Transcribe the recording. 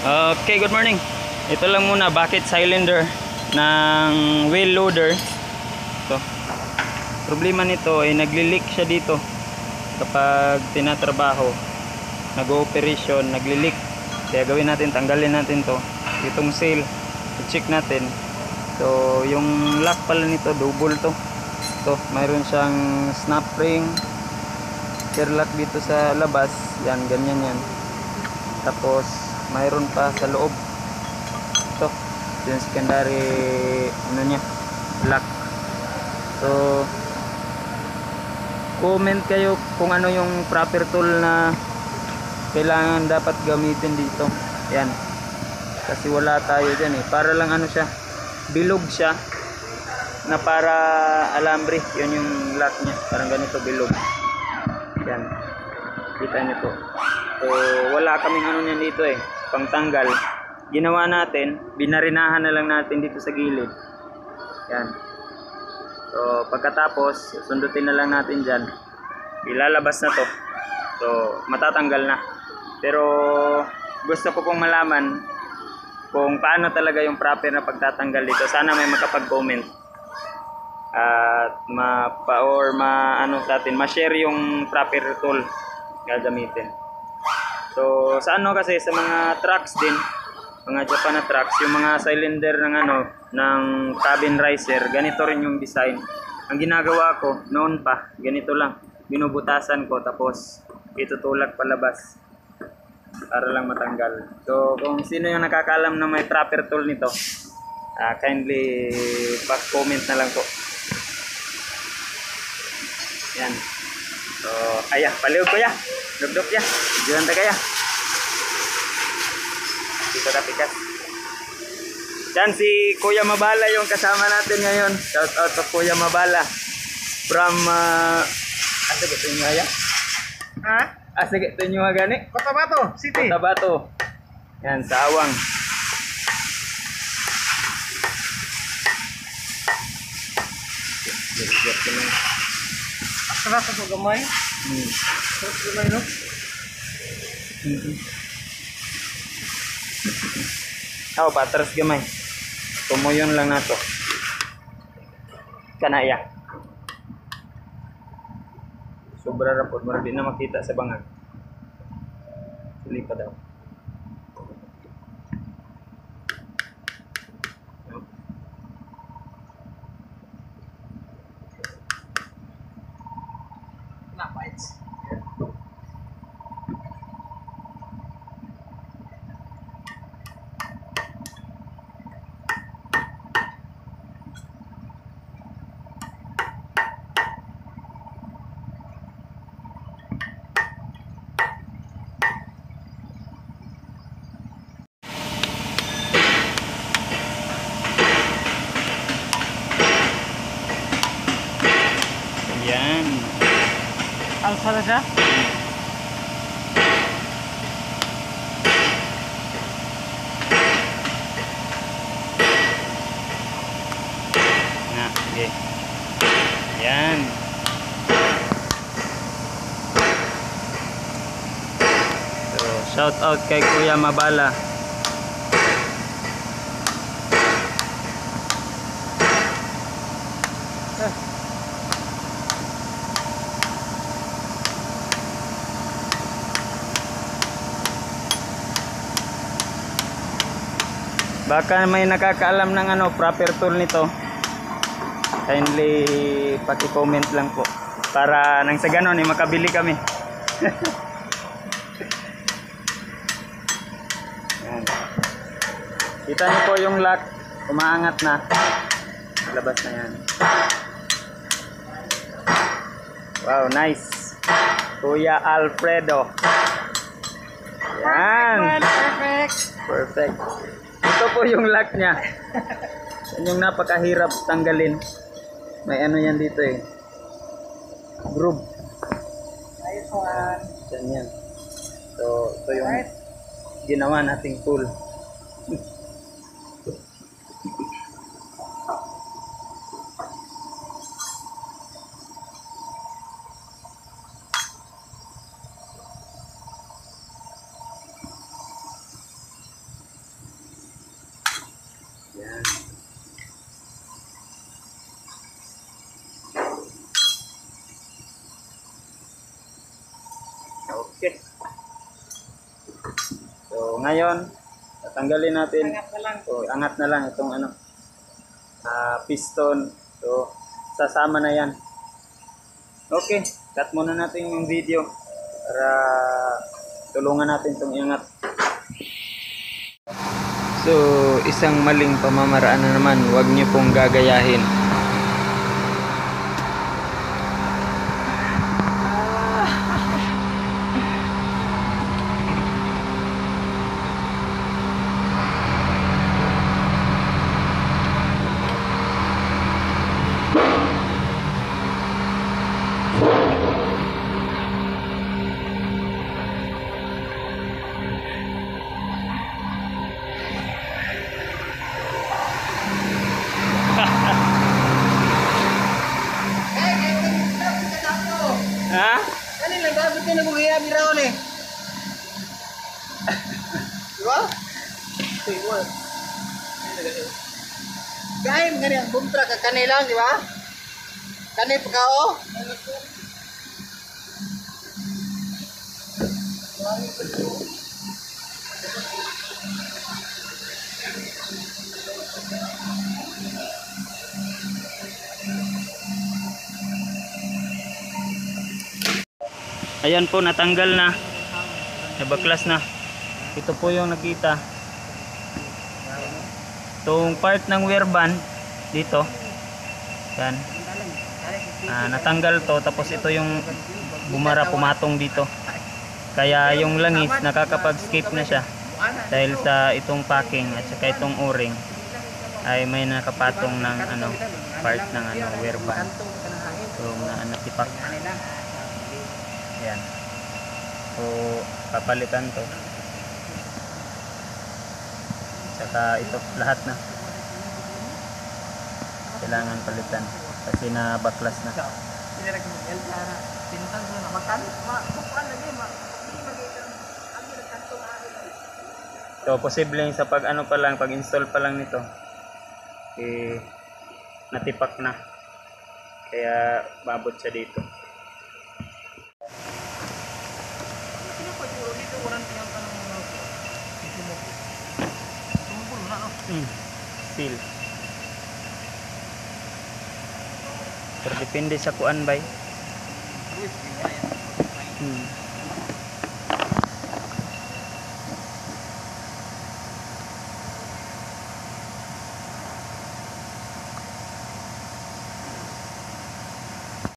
Okay, good morning. Ito lang muna, bucket cylinder ng wheel loader. Ito. Problema nito ay nagli-leak siya dito kapag tinatrabaho, nag-ooperation, nagli-leak. Kaya gawin natin, tanggalin natin to. Itong seal, i-check natin. So, yung lock pala nito, double to. Ito, mayroon siyang snap ring, lock dito sa labas. Yan, ganyan yan. Tapos, mayroon pa sa loob. Ito, yung secondary, ano niya, lock. So, comment kayo kung ano yung proper tool na kailangan dapat gamitin dito. Yan. Kasi wala tayo dyan eh. Para lang ano siya, bilog siya na para alambre. Yun yung lock niya. Parang ganito bilog. Yan. Kita niyo po. So, wala kaming ano niyan dito eh. Pangtanggal. Ginawa natin, binarinahan na lang natin dito sa gilid. Yan. So, pagkatapos, sundutin na lang natin dyan. Ilalabas na to. So, matatanggal na. Pero, gusto ko pong malaman kung paano talaga yung proper na pagtatanggal dito. Sana may makapag-comment. At ano sa atin, ma-share yung proper tool gagamitin. So, sa ano kasi, sa mga trucks din, mga Japan na trucks, yung mga cylinder ng ng cabin riser, ganito rin yung design. Ang ginagawa ko noon pa, ganito lang, binubutasan ko tapos itutulak palabas para lang matanggal. So kung sino yung nakakaalam na may proper tool nito, kindly back-comment na lang po. Yan. So ayah, paliw ko ya, dugdug ya, diyan ta kaya. Dito ka pikas. Yan si Kuya Mabala yung kasama natin ngayon. Shout out to Kuya Mabala from asa gito nyo ya? Ha? Asa gito nyo gani? Cotabato City. Cotabato. Yan sa Awang. Sarap sa gamay. Sarap sa gamay, no? Patras gamay. Tumuyon lang nato. Kanaya. Sobra rapod mo di na makita sa bangag. Sili pa daw. Napites. Yan. Alsa na siya? Na, okay. Yan. So, shout out kay Kuya Mabala. Baka may nakakaalam ng proper tool nito. Kindly paki-comment lang po para nang sa ganon makabili kami. Yan. Kita niyo po yung lock, umaangat na. Labas na yan. Wow, nice. Kuya Alfredo. Yan. Perfect. Perfect. Ito po yung lock niya. Yan yung napakahirap tanggalin. May ano yan dito eh. Groove. Nice one. Yan. So, ito yung ginawa nating tool. So ngayon, tatanggalin natin. Angat na lang. So angat na lang itong ano, piston. So sasama na yan. Okay, cut muna natin yung video para tulungan natin itong iangat. So isang maling pamamaraan na naman, huwag niyo pong gagayahin. Ha? Ano lang, dapat ka nagugaya, biraw ni. Diba? Gaya, mga niyang bumtra ka kanilang, di ba? Kanil pa ka, oh. Ayan po, natanggal na. Nabaklas na. Ito po yung nakita. Itong part ng wear band dito. Yan. Natanggal to. Tapos ito yung bumara, pumatong dito. Kaya yung langis nakakapag-skip na siya. Dahil sa itong packing at saka itong o-ring ay may nakapatong ng ano, part ng ano, wear band. So natipak. Yan. So papalitan to. Saka ito lahat na. Kailangan palitan kasi nabaklas na. So posibleng sa pag ano pa lang, pag install pa lang nito natipak na. Kaya babot siya dito. Seal. Pero depende sa kuan bay.